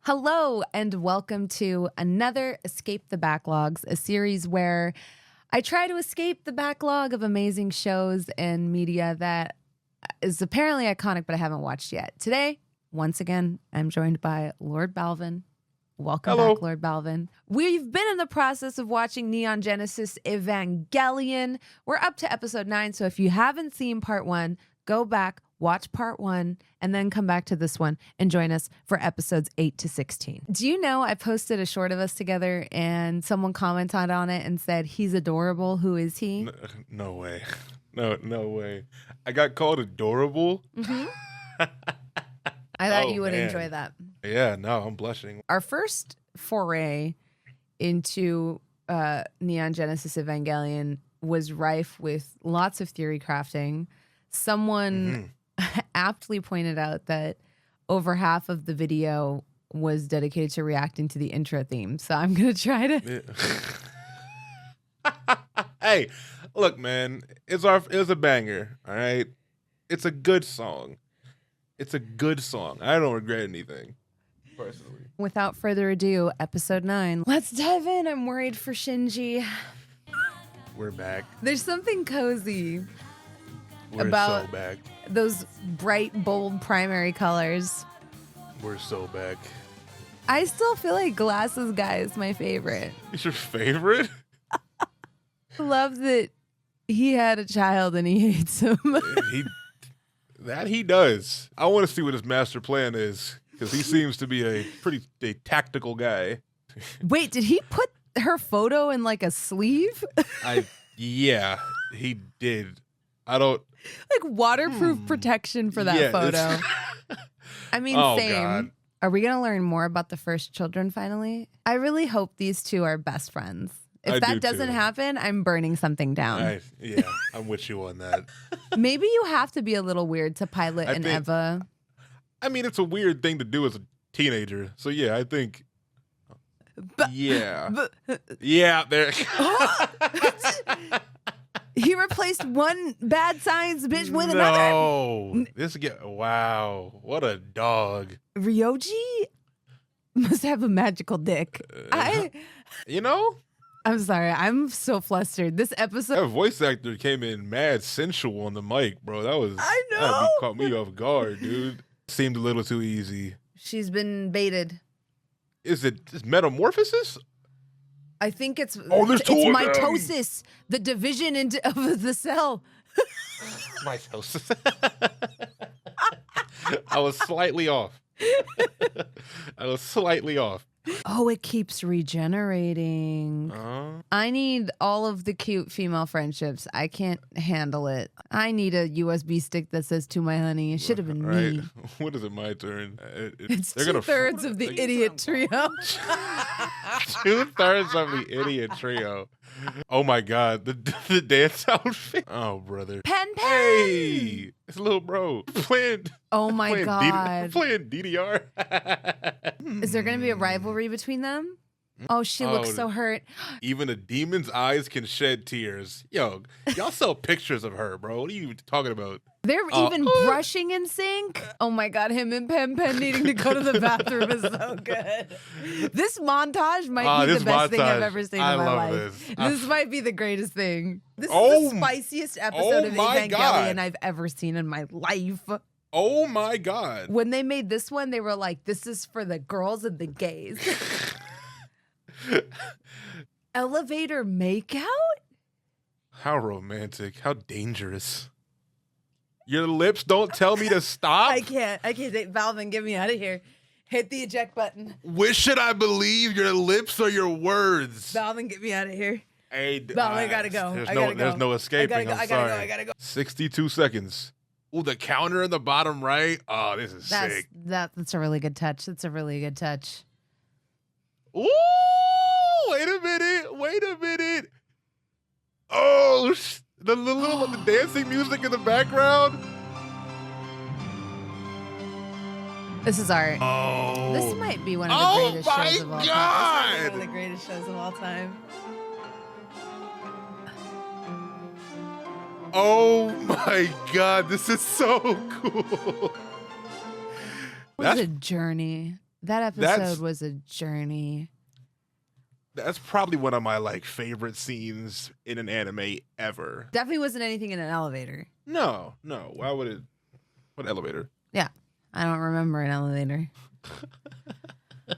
Hello and welcome to another Escape the Backlogs, a series where I try to escape the backlog of amazing shows and media that is apparently iconic but I haven't watched yet. Today, once again, I'm joined by Lord Balvin. Welcome back, Lord Balvin. We've been in the process of watching Neon Genesis Evangelion. We're up to episode 9, so if you haven't seen part 1, go back, watch part 1, and then come back to this one and join us for episodes 8 to 16. Do you know I posted a short of us together and someone commented on it and said, he's adorable. Who is he? No way. No way. I got called adorable? Mm-hmm. I thought you would enjoy that. Yeah, no, I'm blushing. Our first foray into Neon Genesis Evangelion was rife with lots of theory crafting. Someone aptly pointed out that over half of the video was dedicated to reacting to the intro theme. So I'm going to try to... Hey, look, man, it was a banger, all right? It's a good song. It's a good song. I don't regret anything, personally. Without further ado, episode 9. Let's dive in. I'm worried for Shinji. We're back. There's something cozy We're about so back. those bright, bold primary colors. We're so back. I still feel like Glasses Guy is my favorite. It's your favorite? I love that he had a child and he hates him. He does. I want to see what his master plan is, because he seems to be a tactical guy. Wait, did he put her photo in like a sleeve? Yeah, he did. I don't... Like waterproof protection for that photo. I mean, same. God. Are we going to learn more about the first children finally? I really hope these two are best friends. If that doesn't happen, I'm burning something down. I'm with you on that. Maybe you have to be a little weird to pilot an Eva. I mean, it's a weird thing to do as a teenager. So yeah, I think... Yeah, there... He replaced one bad science bitch with another. No, wow, what a dog. Ryoji must have a magical dick. I'm sorry, I'm so flustered. This episode, that voice actor came in mad sensual on the mic, bro. I know. Caught me off guard, dude. Seemed a little too easy. She's been baited. Is it metamorphosis? I think it's mitosis, the division of the cell. Mitosis. I was slightly off. Oh, it keeps regenerating. I need all of the cute female friendships. I can't handle it. I need a USB stick that says "To my honey." It should have been me. What is it? My turn. It's 2/3 of the idiot trio. 2/3 of the idiot trio. Oh my God, the dance outfit. Oh brother. Pen. Hey, it's a little bro playing. Oh my God. Playing DDR. Is there going to be a rivalry between them? Oh, she looks so hurt. Even a demon's eyes can shed tears. Yo, y'all sell pictures of her, bro. What are you even talking about? They're even brushing in sync. Oh my God, him and Pen needing to go to the bathroom is so good. This montage might be the best thing I've ever seen in my life. This might be the greatest thing. This is the spiciest episode of Evangelion I've ever seen in my life. Oh my God. When they made this one, they were like, this is for the girls and the gays. Elevator makeout? How romantic. How dangerous. Your lips don't tell me to stop? I can't. Balvin, get me out of here. Hit the eject button. Which should I believe, your lips or your words? Balvin, get me out of here. Hey, Balvin, I gotta go. There's no escaping. I gotta go. 62 seconds. Ooh, the counter in the bottom right. Oh, this is sick. That's a really good touch. Ooh, wait a minute. Oh, the dancing music in the background. This is art. Oh. This might be one of the greatest shows of all time. God. One of the greatest shows of all time. Oh my God, this is so cool. What a journey. That episode was a journey. That's probably one of my like favorite scenes in an anime ever. Definitely wasn't anything in an elevator. No. Why would it? What elevator? Yeah. I don't remember an elevator. I've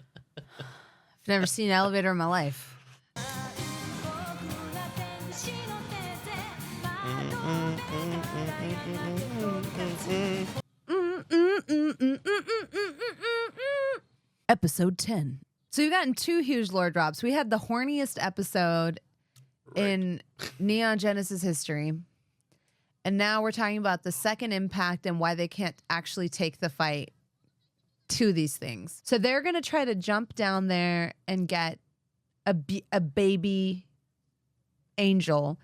never seen an elevator in my life. Episode 10. So we've gotten 2 huge lore drops. We had the horniest episode in Neon Genesis history. And now we're talking about the second impact and why they can't actually take the fight to these things. So they're going to try to jump down there and get a baby angel.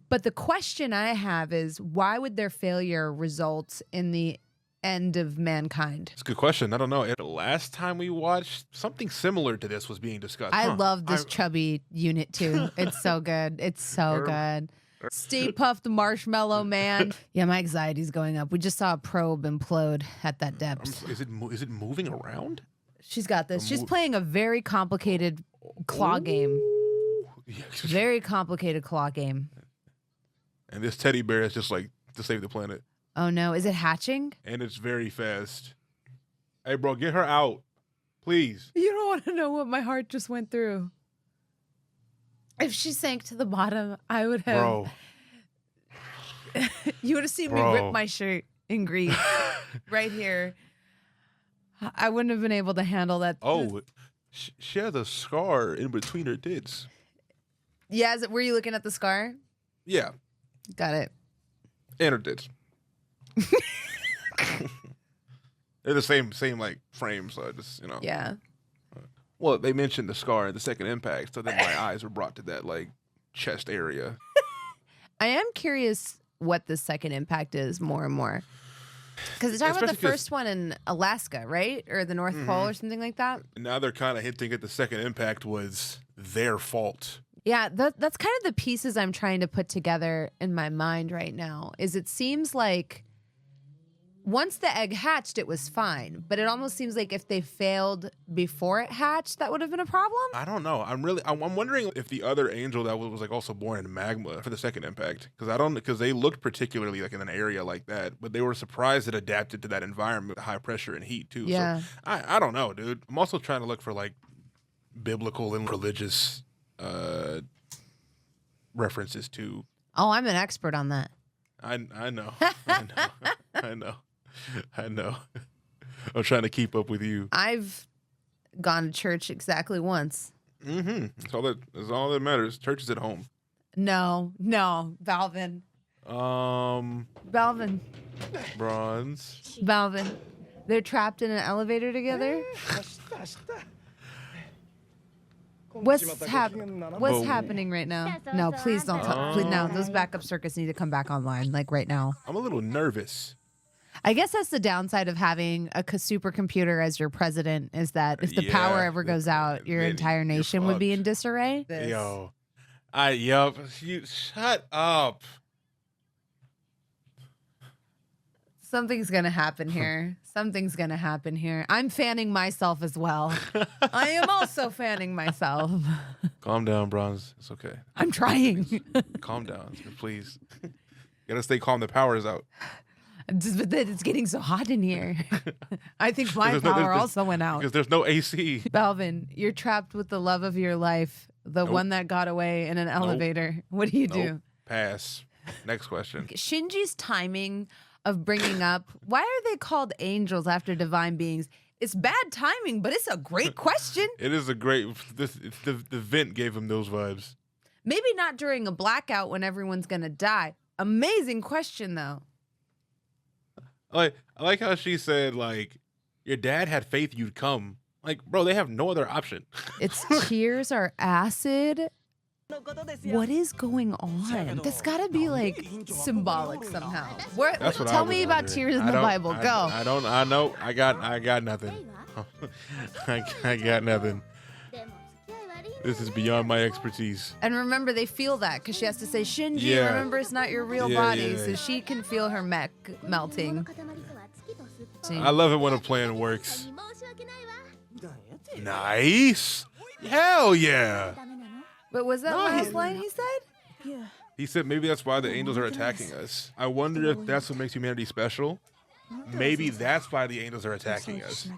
But the question I have is, why would their failure result in the end of mankind? It's a good question. I don't know. The last time we watched, something similar to this was being discussed. I love this chubby unit too. It's so good. It's so good. Stay Puft Marshmallow Man. Yeah, my anxiety's going up. We just saw a probe implode at that depth. Is it moving around? She's got this. She's playing a very complicated claw game. Very complicated claw game. And this teddy bear is just like to save the planet. Oh no, is it hatching? And it's very fast. Hey, bro, get her out. Please. You don't want to know what my heart just went through. If she sank to the bottom, I would have. Bro. You would have seen me rip my shirt in grief. Right here. I wouldn't have been able to handle that. Oh, she has a scar in between her tits. Yeah, were you looking at the scar? Yeah. Got it. And her tits. They're the same like frame, so I just, Yeah. Well, they mentioned the scar in the second impact, so then my eyes were brought to that like chest area. I am curious what the second impact is more and more. Because they're talking about the first one in Alaska, right? Or the North Pole or something like that. Now they're kind of hinting at the second impact was their fault. Yeah, that's kind of the pieces I'm trying to put together in my mind right now. Is it seems like once the egg hatched, it was fine. But it almost seems like if they failed before it hatched, that would have been a problem. I don't know. I'm wondering if the other angel that was like also born in magma for the second impact, because they looked particularly like in an area like that, but they were surprised it adapted to that environment with high pressure and heat too. Yeah. So I don't know, dude. I'm also trying to look for like biblical and religious references to. Oh, I'm an expert on that. I know. I know. I'm trying to keep up with you. I've gone to church exactly once. Mm-hmm. That's all that matters. Church is at home. No, Balvin. Balvin. Bronze. Balvin. They're trapped in an elevator together. What's happening right now? No, please don't talk. Please, no, those backup circuits need to come back online, like right now. I'm a little nervous. I guess that's the downside of having a supercomputer as your president, is that if the power ever goes out, your entire nation would be in disarray. You shut up. Something's going to happen here. Something's going to happen here. I'm fanning myself as well. I am also fanning myself. Calm down, Bronze. It's okay. I'm trying. Calm down, please. You gotta stay calm. The power is out. But then it's getting so hot in here. I think my power also went out. Because there's no AC. Balvin, you're trapped with the love of your life, the one that got away in an elevator. What do you do? Pass. Next question. Shinji's timing of bringing up, why are they called angels after divine beings? It's bad timing, but it's a great question. It is a great. The vent gave him those vibes. Maybe not during a blackout when everyone's gonna die. Amazing question though. I like how she said, like, your dad had faith you'd come. Like, bro, they have no other option. Its tears are acid. What is going on? That's gotta be like symbolic somehow. Tell me about tears in the Bible. Go. I know. I got nothing. I got nothing. This is beyond my expertise. And remember, they feel that because she has to say, Shinji, remember it's not your real body. So she can feel her mech melting. I love it when a plan works. Nice. Hell yeah. But was that last line he said? He said maybe that's why the angels are attacking us. I wonder if that's what makes humanity special. Maybe that's why the angels are attacking us.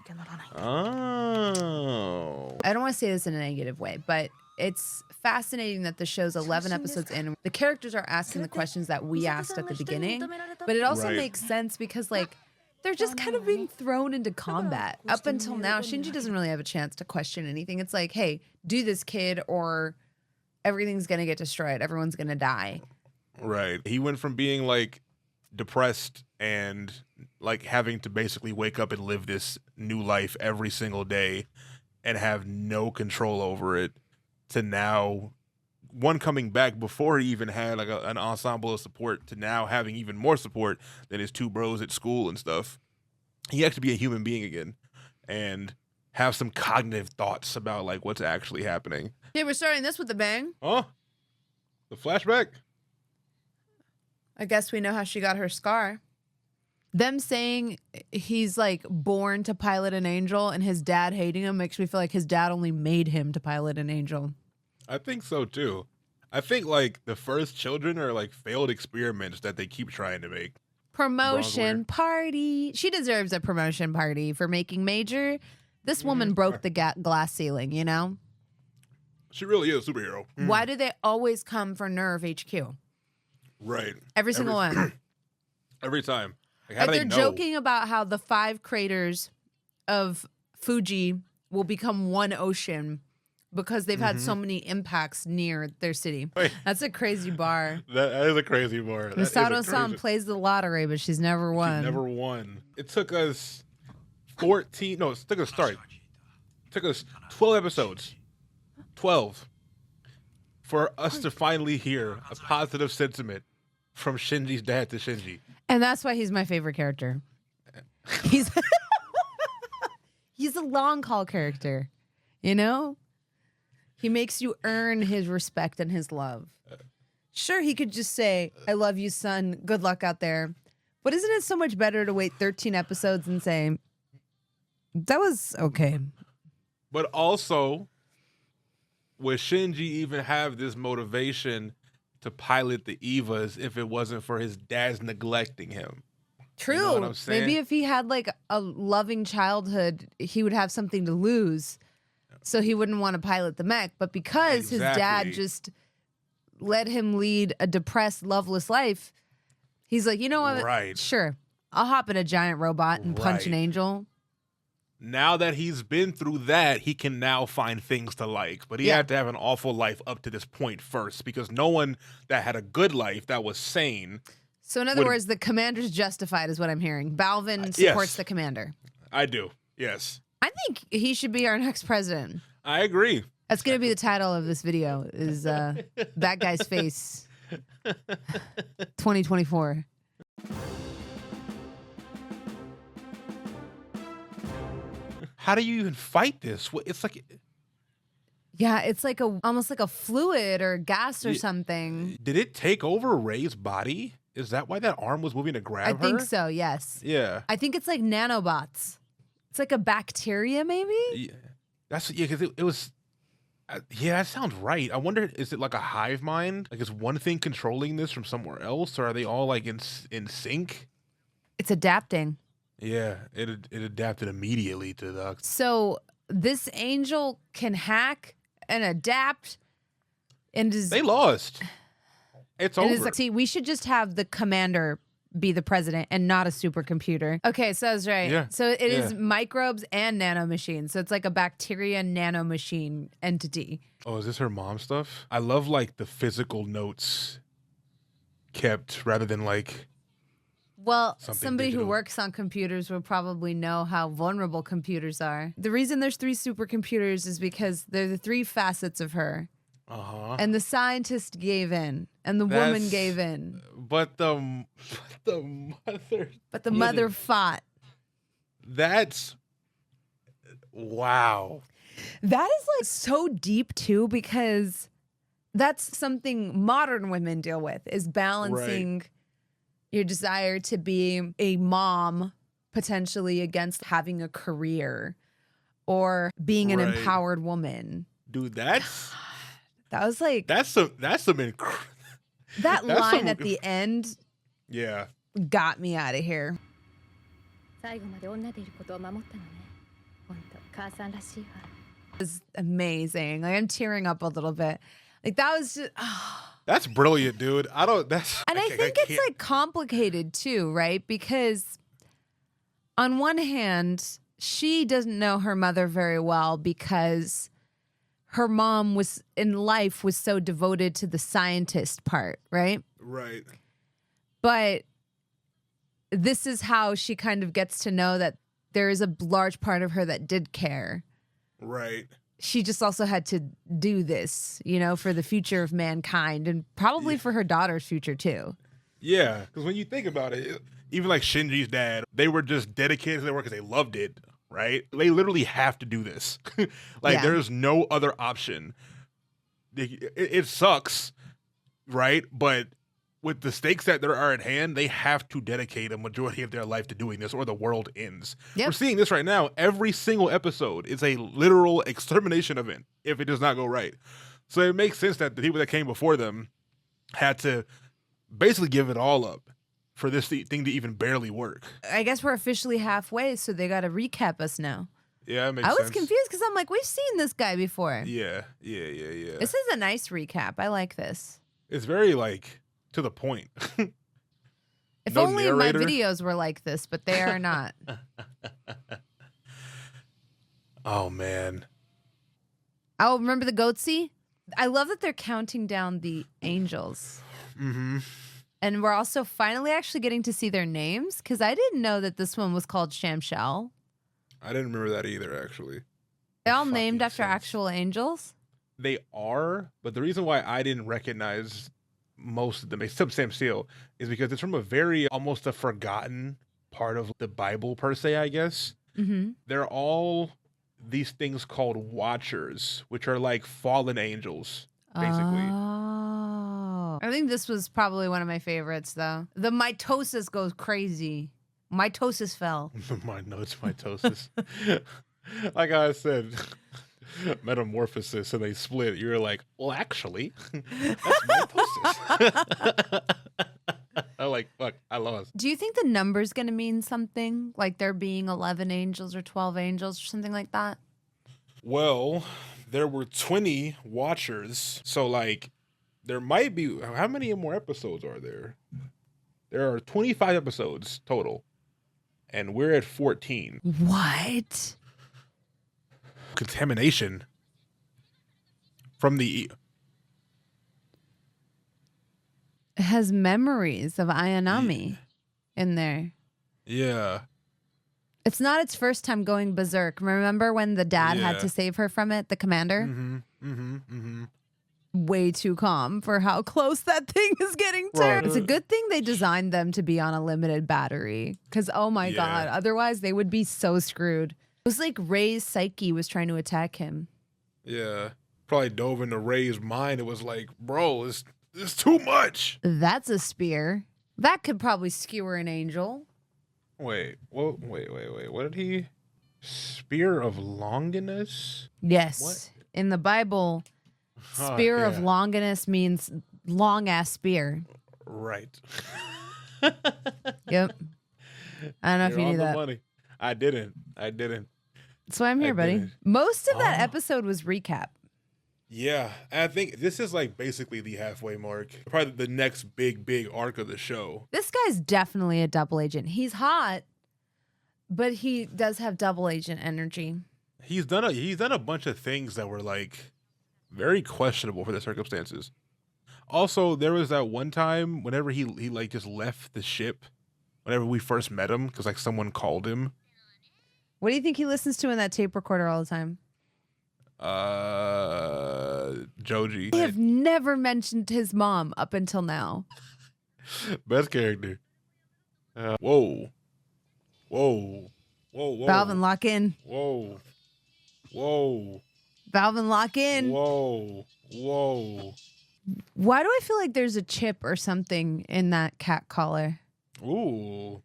Oh. I don't want to say this in a negative way, but it's fascinating that the show's 11 episodes in. The characters are asking the questions that we asked at the beginning, but it also makes sense because, like, they're just kind of being thrown into combat. Up until now, Shinji doesn't really have a chance to question anything. It's like, hey, do this, kid, or everything's going to get destroyed. Everyone's going to die. Right. He went from being, like, depressed and, like, having to basically wake up and live this new life every single day and have no control over it to now, one, coming back before he even had, like, an ensemble of support to now having even more support than his two bros at school and stuff. He has to be a human being again and have some cognitive thoughts about, like, what's actually happening. Yeah, we're starting this with a bang. Huh? The flashback? I guess we know how she got her scar. Them saying he's, like, born to pilot an angel and his dad hating him makes me feel like his dad only made him to pilot an angel. I think so, too. I think, like, the first children are, like, failed experiments that they keep trying to make. Promotion party. She deserves a promotion party for making major. This woman broke the glass ceiling, you know? She really is a superhero. Why do they always come for Nerve HQ? Right. Every single one. Every time. Like, how do they're they know? joking about how the 5 craters of Fuji will become one ocean because they've had so many impacts near their city. Wait. That's a crazy bar. That is a crazy bar. Misato-san plays the lottery, but she's never won. She's never won. It took us 14. No, it took us, sorry. It took us 12 episodes. 12. For us to finally hear a positive sentiment from Shinji's dad to Shinji. And that's why he's my favorite character. He's a long haul character, you know? He makes you earn his respect and his love. Sure, he could just say, I love you, son. Good luck out there. But isn't it so much better to wait 13 episodes and say, that was okay? But also, would Shinji even have this motivation to pilot the Evas if it wasn't for his dad's neglecting him? True. You know what I'm saying? Maybe if he had like a loving childhood, he would have something to lose. So he wouldn't want to pilot the mech. But because his dad just let him lead a depressed, loveless life, he's like, you know what? Right. Sure. I'll hop in a giant robot and punch an angel. Now that he's been through that, he can now find things to like. But he had to have an awful life up to this point first, because no one that had a good life that was sane. So in other words, the commander's justified is what I'm hearing. Balvin supports the commander. I do. Yes. I think he should be our next president. I agree. That's going to be the title of this video is That Guy's Face 2024. How do you even fight this? It's like... Yeah, it's like almost like a fluid or gas or something. Did it take over Ray's body? Is that why that arm was moving to grab her? I think so, yes. Yeah. I think it's like nanobots. It's like a bacteria, maybe? Yeah. Because it was... yeah, that sounds right. I wonder, is it like a hive mind? Like, is one thing controlling this from somewhere else? Or are they all, like, in sync? It's adapting. Yeah, it adapted immediately to the... So this angel can hack and adapt and is... They lost. It's over. See, we should just have the commander be the president and not a supercomputer. Okay, so I was right. Yeah. So it is microbes and nanomachines. So it's like a bacteria nanomachine entity. Oh, is this her mom stuff? I love, like, the physical notes kept rather than, like... Well, somebody who works on computers will probably know how vulnerable computers are. The reason there's 3 supercomputers is because they're the 3 facets of her. Uh-huh. And the scientist gave in, and the woman gave in. But the mother... But the mother fought. That's... Wow. That is, like, so deep, too, because that's something modern women deal with, is balancing... your desire to be a mom, potentially, against having a career or being an Right. empowered woman. Dude, that's That was like some that that's line some at the end yeah. got me out of here. 最後まで女でいることを守ったのね。ほんと母さんらしいわ。It was amazing. Like I'm tearing up a little bit. Like that was just That's brilliant, dude. I don't that's and I think it's can't- like complicated too, right? Because on one hand, she doesn't know her mother very well because her mom was so devoted to the scientist part, right? right. But this is how she kind of gets to know that there is a large part of her that did care. Right. She just also had to do this, you know, for the future of mankind and probably for her daughter's future too. Yeah, because when you think about it, even like Shinji's dad, they were just dedicated to their work because they loved it, right? They literally have to do this. Like, Yeah. there's no other option. It sucks, right? But with the stakes that there are at hand, they have to dedicate a majority of their life to doing this or the world ends. Yep. We're seeing this right now. Every single episode is a literal extermination event if it does not go right. So it makes sense that the people that came before them had to basically give it all up for this thing to even barely work. I guess we're officially halfway, so they got to recap us now. Yeah, it makes I was sense. confused because I'm like, we've seen this guy before. Yeah. This is a nice recap. I like this. It's very, like, to the point. If No only narrator? my videos were like this, but they are not. Oh, man. Oh, remember the goatsy? I love that they're counting down the angels. Mm-hmm. And we're also finally actually getting to see their names because I didn't know that this one was called Shamshal. I didn't remember that either, actually. They're all Fucking named after sense. actual angels. They are, but the reason why I didn't recognize most of them, except Sam Steele, is because it's from a very, almost a forgotten part of the Bible, per se, I guess. Mm-hmm. They're all these things called watchers, which are like fallen angels, basically. Oh. I think this was probably one of my favorites, though. The mitosis goes crazy. Mitosis fell. My notes, mitosis. Like I said, metamorphosis, and they split. You're like, well, actually, that's mitosis. I'm like, fuck, I lost. Do you think the number's going to mean something? Like there being 11 angels or 12 angels or something like that? Well, there were 20 watchers, so like, there might be. How many more episodes are there? There are 25 episodes total, and we're at 14. What? Contamination from the It has memories of Ayanami in there. yeah. It's not its first time going berserk. Remember when the dad had Yeah. to save her from it, the commander? Way too calm for how close that thing is getting to. Right. It's a good thing they designed them to be on a limited battery. Because, oh my Yeah. God, otherwise they would be so screwed. It was like Ray's psyche was trying to attack him. Yeah. Probably dove into Ray's mind. It was like, bro, it's too much. That's a spear. That could probably skewer an angel. Wait. What did he? Spear of Longinus? Yes. What? In the Bible, Huh, spear of yeah. Longinus means long ass spear. Right. Yep. I don't know if You're you on knew the that. money. I didn't. That's why I'm here, I buddy. didn't. Most of that Oh. episode was recap. Yeah, I think this is like basically the halfway mark. Probably the next big arc of the show. This guy's definitely a double agent. He's hot, but he does have double agent energy. He's done a bunch of things that were like very questionable for the circumstances. Also, there was that one time whenever he like just left the ship whenever we first met him because like someone called him. What do you think he listens to in that tape recorder all the time? Joji. They have never mentioned his mom up until now. Best character. Whoa. Balvin, lock in. Whoa. Balvin, lock in. Whoa. Why do I feel like there's a chip or something in that cat collar? Ooh.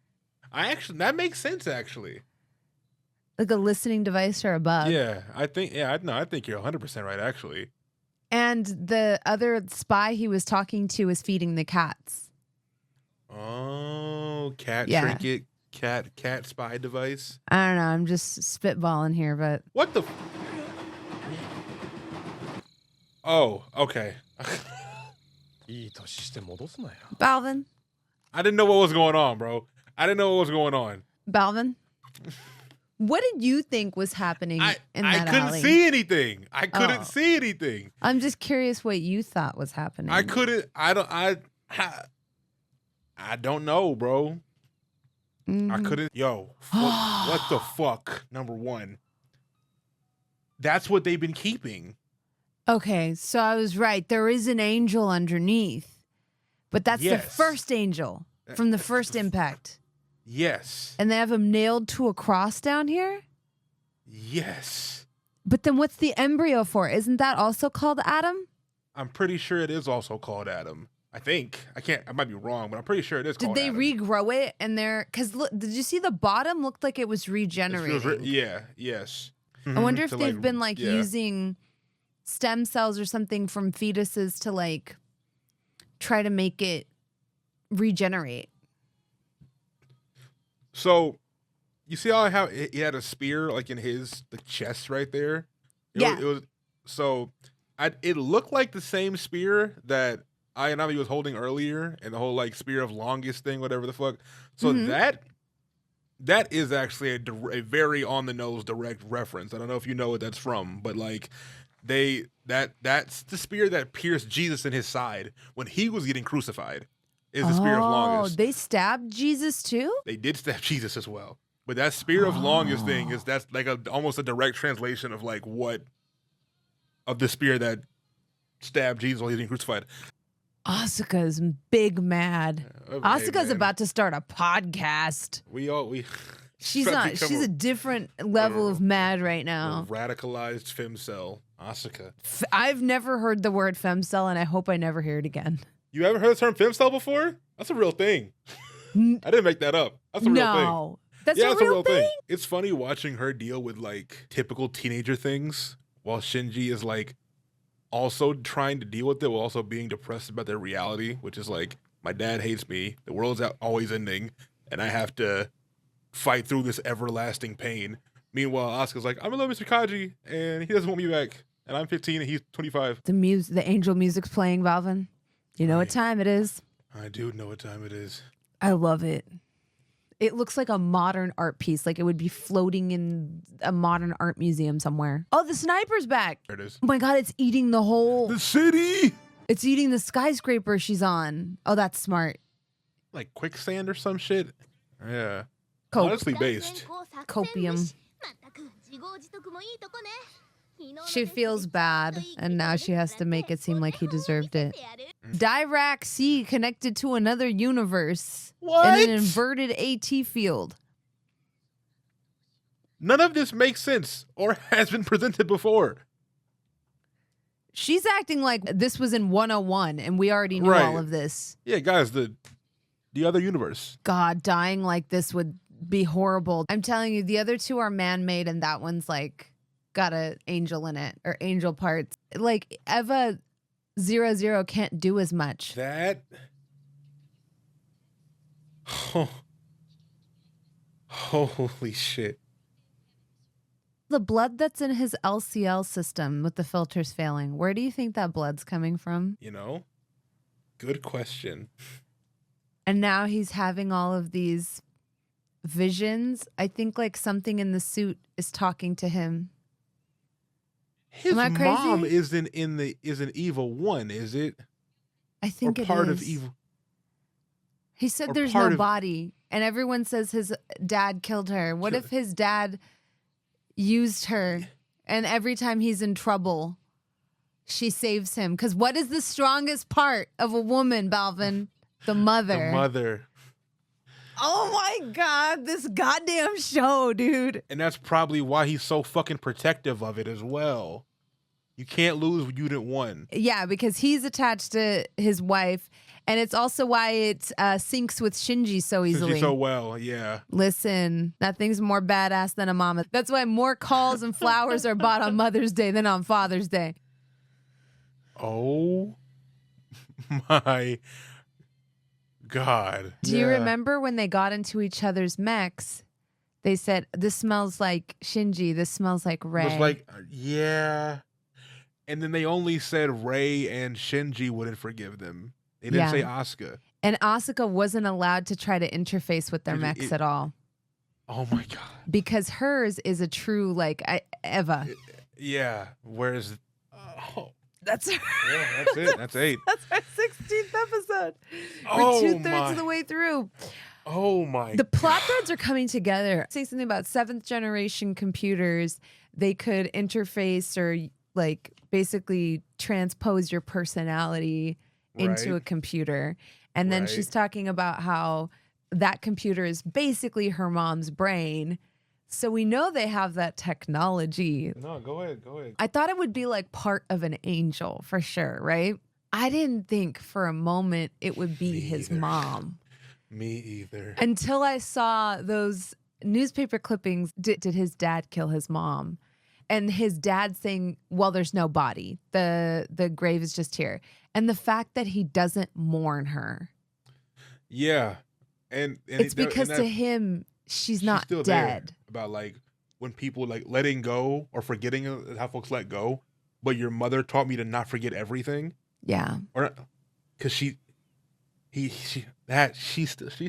That makes sense actually. Like a listening device or a bug. Yeah, I think you're 100% right, actually. And the other spy he was talking to was feeding the cats. Oh, cat Yeah. trinket, cat spy device. I don't know. I'm just spitballing here, but What the? Oh, okay. Balvin, I didn't know what was going on, bro. I didn't know what was going on. Balvin, what did you think was happening in that I couldn't alley? see anything. I couldn't Oh. see anything. I'm just curious what you thought was happening. I don't know, bro. Mhm. I couldn't. Yo, what the fuck? Number one. That's what they've been keeping. Okay, so I was right. There is an angel underneath, but that's the Yes. first angel from the first impact. Yes. And they have him nailed to a cross down here? Yes. But then what's the embryo for? Isn't that also called Adam? I'm pretty sure it is also called Adam. I think. I might be wrong, but I'm pretty sure it is Did called they Adam. regrow it and they're because look, did you see the bottom looked like it was regenerating? Yeah, yes. I wonder if To, they've been like yeah. using stem cells or something from fetuses to like try to make it regenerate. So, you see how he had a spear like in his chest right there? Yeah. It was so it looked like the same spear that Ayanami was holding earlier, and the whole like spear of longest thing, whatever the fuck. So that is actually a very on the nose direct reference. I don't know if you know what that's from, but like that's the spear that pierced Jesus in his side when he was getting crucified. Is the spear of longest. They stabbed Jesus too? They did stab Jesus as well. But that spear of longest thing that's like almost a direct translation of like what of the spear that stabbed Jesus while he was being crucified. Asuka's big mad. Asuka's about to start a podcast. She's a different level of mad right now. Radicalized femcel, Asuka. I've never heard the word femcel, and I hope I never hear it again. You haven't heard the term femcel before? That's a real thing. I didn't make that up. That's a real thing. No, that's Yeah, a it's real thing. It's funny watching her deal with like typical teenager things while Shinji is like also trying to deal with it while also being depressed about their reality, which is like, my dad hates me, the world's always ending, and I have to fight through this everlasting pain. Meanwhile, Asuka's like, I'm in love with Mr. Kaji, and he doesn't want me back, and I'm 15 and he's 25. The angel music's playing, Balvin. You know what time it is. I do know what time it is. I love it. It looks like a modern art piece, like it would be floating in a modern art museum somewhere. Oh, the sniper's back. There it is. Oh my God, it's eating the city! It's eating the skyscraper she's on. Oh, that's smart. Like quicksand or some shit? Yeah. Cope. Honestly based. Copium. She feels bad, and now she has to make it seem like he deserved it. Dirac C connected to another universe in an inverted AT field. None of this makes sense or has been presented before. She's acting like this was in 101 and we already knew all of this. Yeah, guys, the other universe. God, dying like this would be horrible. I'm telling you, the other two are man-made and that one's like got an angel in it or angel parts. Like Eva 00 can't do as much. That. Oh. Holy shit. The blood that's in his LCL system with the filters failing, where do you think that blood's coming from? You know, good question. And now he's having all of these visions. I think like something in the suit is talking to him. His Am I mom crazy? isn't evil one, is it? I think or it part is. of evil. He said or there's part no of- body, and everyone says his dad killed her. What if his dad used her, and every time he's in trouble, she saves him? Because what is the strongest part of a woman, Balvin? The mother. The mother. Oh my God, this goddamn show, dude. And that's probably why he's so fucking protective of it as well. You can't lose when you didn't win. Yeah, because he's attached to his wife, and it's also why it syncs with Shinji so easily. Shinji so well, yeah. Listen, nothing's more badass than a mama. That's why more calls and flowers are bought on Mother's Day than on Father's Day. Oh my God. Do you remember when they got into each other's mechs? They said, "This smells like Shinji. This smells like Rei." It was like, yeah. And then they only said Rei and Shinji wouldn't forgive them. They didn't say Asuka. And Asuka wasn't allowed to try to interface with their mechs at all. Oh my God. Because hers is a true, like, Eva. Yeah. Whereas, That's her. Yeah, that's it. That's 8. That's our 16th episode. Oh, We're 2/3 of the way through. Oh my. The plot threads are coming together. Say something about 7th generation computers. They could interface or like basically transpose your personality into a computer. And then she's talking about how that computer is basically her mom's brain. So we know they have that technology. No, go ahead. Go ahead. I thought it would be like part of an angel for sure, right? I didn't think for a moment it would be his mom. Me either. Until I saw those newspaper clippings. Did his dad kill his mom? And his dad saying, well, there's no body. The grave is just here. And the fact that he doesn't mourn her. Yeah. And it's because to him, she's not still dead. About like when people like letting go or forgetting how folks let go. But your mother taught me to not forget everything. Yeah. Or because she's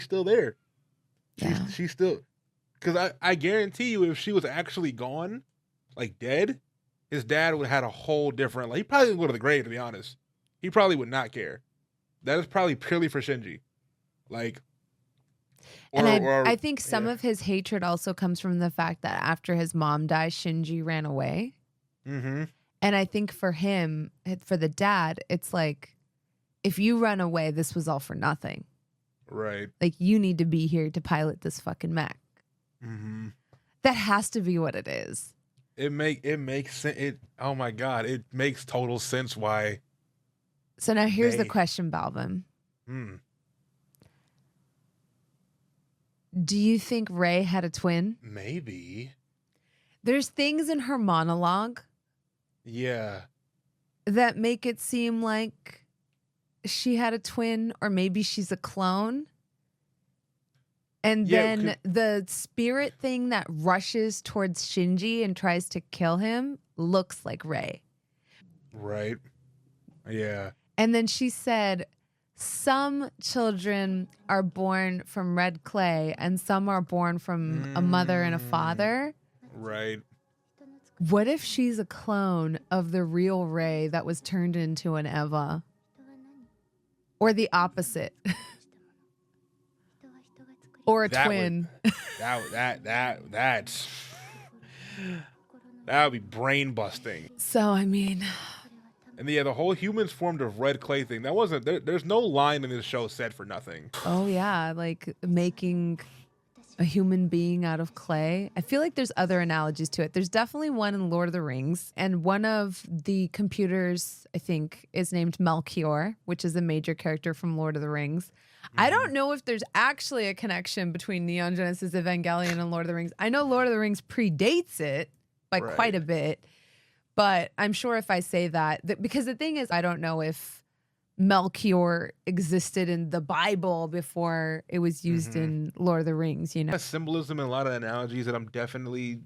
still there. She's still, because I guarantee you if she was actually gone, like dead, his dad would have had a whole different, like he probably would go to the grave, to be honest. He probably would not care. That is probably purely for Shinji. Like, I think some of his hatred also comes from the fact that after his mom died, Shinji ran away. Mm-hmm. And I think for him, for the dad, it's like, if you run away, this was all for nothing. Right. Like, you need to be here to pilot this fucking mech. Mm-hmm. That has to be what it is. It makes sense. Oh my God, it makes total sense why. So now here's the question, Balvin. Do you think Rei had a twin? Maybe. There's things in her monologue. Yeah. That make it seem like she had a twin, or maybe she's a clone. And then the spirit thing that rushes towards Shinji and tries to kill him looks like Rei. Right. Yeah. And then she said, some children are born from red clay and some are born from a mother and a father. Right. What if she's a clone of the real Rei that was turned into an Eva? Or the opposite. Or a twin. That would be brain busting. So, I mean. And yeah, the whole humans formed of red clay thing, that wasn't, there's no line in this show said for nothing. Oh yeah, like making a human being out of clay. I feel like there's other analogies to it. There's definitely one in Lord of the Rings, and one of the computers, I think, is named Melchior, which is a major character from Lord of the Rings. I don't know if there's actually a connection between Neon Genesis Evangelion and Lord of the Rings. I know Lord of the Rings predates it by quite a bit, but I'm sure if I say that, because the thing is, I don't know if Melchior existed in the Bible before it was used in Lord of the Rings, you know? Symbolism and a lot of analogies that I'm definitely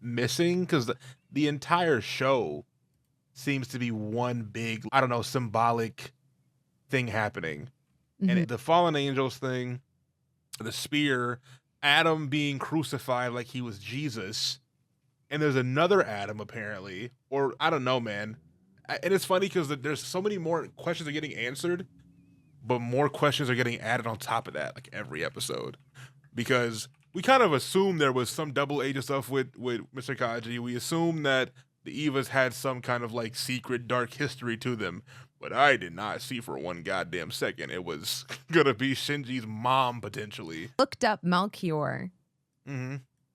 missing, because the entire show seems to be one big, I don't know, symbolic thing happening. And the fallen angels thing, the spear, Adam being crucified like he was Jesus, and there's another Adam apparently, or I don't know, man. And it's funny because there's so many more questions are getting answered, but more questions are getting added on top of that, like every episode. Because we kind of assumed there was some double agent stuff with Mr. Kaji. We assumed that the Evas had some kind of like secret dark history to them. But I did not see for one goddamn second it was gonna be Shinji's mom potentially. Looked up Melchior,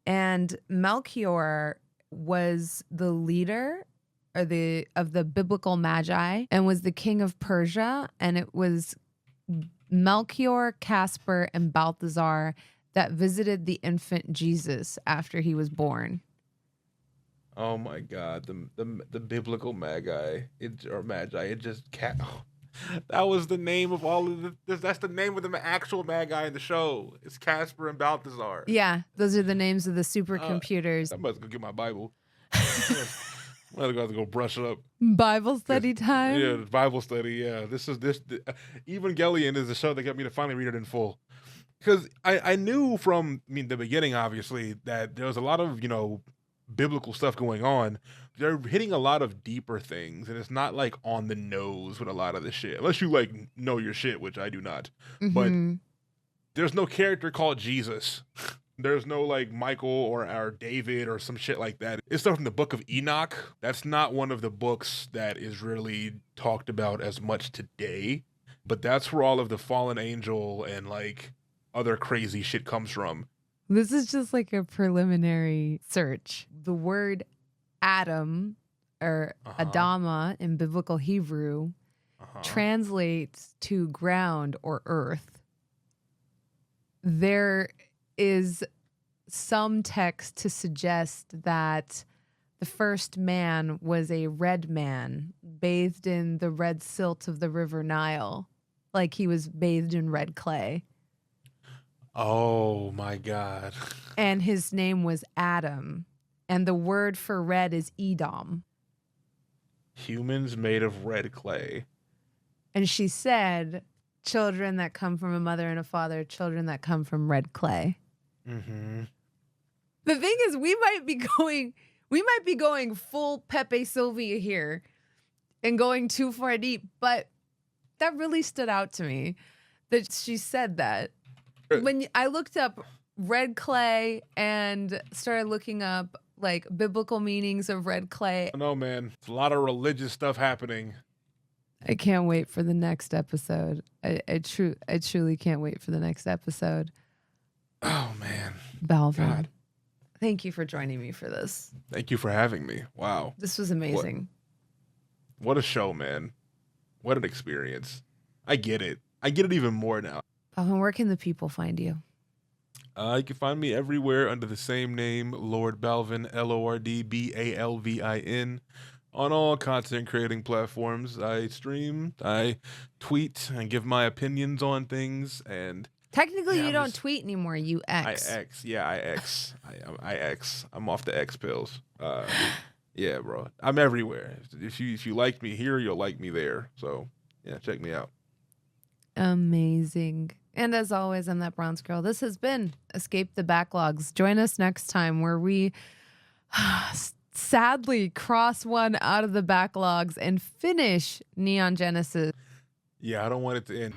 and Melchior was the leader or of the biblical magi and was the king of Persia, and it was Melchior, Caspar, and Balthazar that visited the infant Jesus after he was born. Oh my God, the biblical magi, magi. It just cat. Oh, that was the name of all of the. That's the name of the actual magi in the show. It's Casper and Balthazar. Yeah, those are the names of the supercomputers. I must go get my Bible. I'm gonna have to go brush up. Bible study time. Yeah, Bible study. Yeah, this. Evangelion is the show that got me to finally read it in full. Because I knew from the beginning, obviously, that there was a lot of biblical stuff going on. They're hitting a lot of deeper things, and it's not like on the nose with a lot of the shit, unless you like know your shit, which I do not. But there's no character called Jesus. There's no like Michael or David or some shit like that. It's stuff from the book of Enoch. That's not one of the books that is really talked about as much today, but that's where all of the fallen angel and like other crazy shit comes from. This is just like a preliminary search. The word Adam or Adama in biblical Hebrew translates to ground or earth. There is some text to suggest that the first man was a red man bathed in the red silt of the river Nile, like he was bathed in red clay. Oh my God. And his name was Adam. And the word for red is Edom. Humans made of red clay. And she said, children that come from a mother and a father, children that come from red clay. Mm-hmm. The thing is, we might be going full Pepe Sylvia here and going too far deep, but that really stood out to me that she said that. When I looked up red clay and started looking up like biblical meanings of red clay. No, man, it's a lot of religious stuff happening. I can't wait for the next episode. I truly can't wait for the next episode. Oh man, Balvin, God. Thank you for joining me for this. Thank you for having me. Wow, this was amazing. What a show, man. What an experience. I get it. I get it even more now. Balvin, where can the people find you? You can find me everywhere under the same name, Lord Balvin, LORDBALVIN, on all content creating platforms. I stream, I tweet, and give my opinions on things. And technically, you don't tweet anymore. You X. I X. Yeah, I X. I X. I'm off the X pills. Yeah, bro. I'm everywhere. If you like me here, you'll like me there. So yeah, check me out. Amazing. And as always, I'm That Bronze Girl. This has been Escape the Backlogs. Join us next time where we sadly cross one out of the backlogs and finish Neon Genesis. Yeah, I don't want it to end.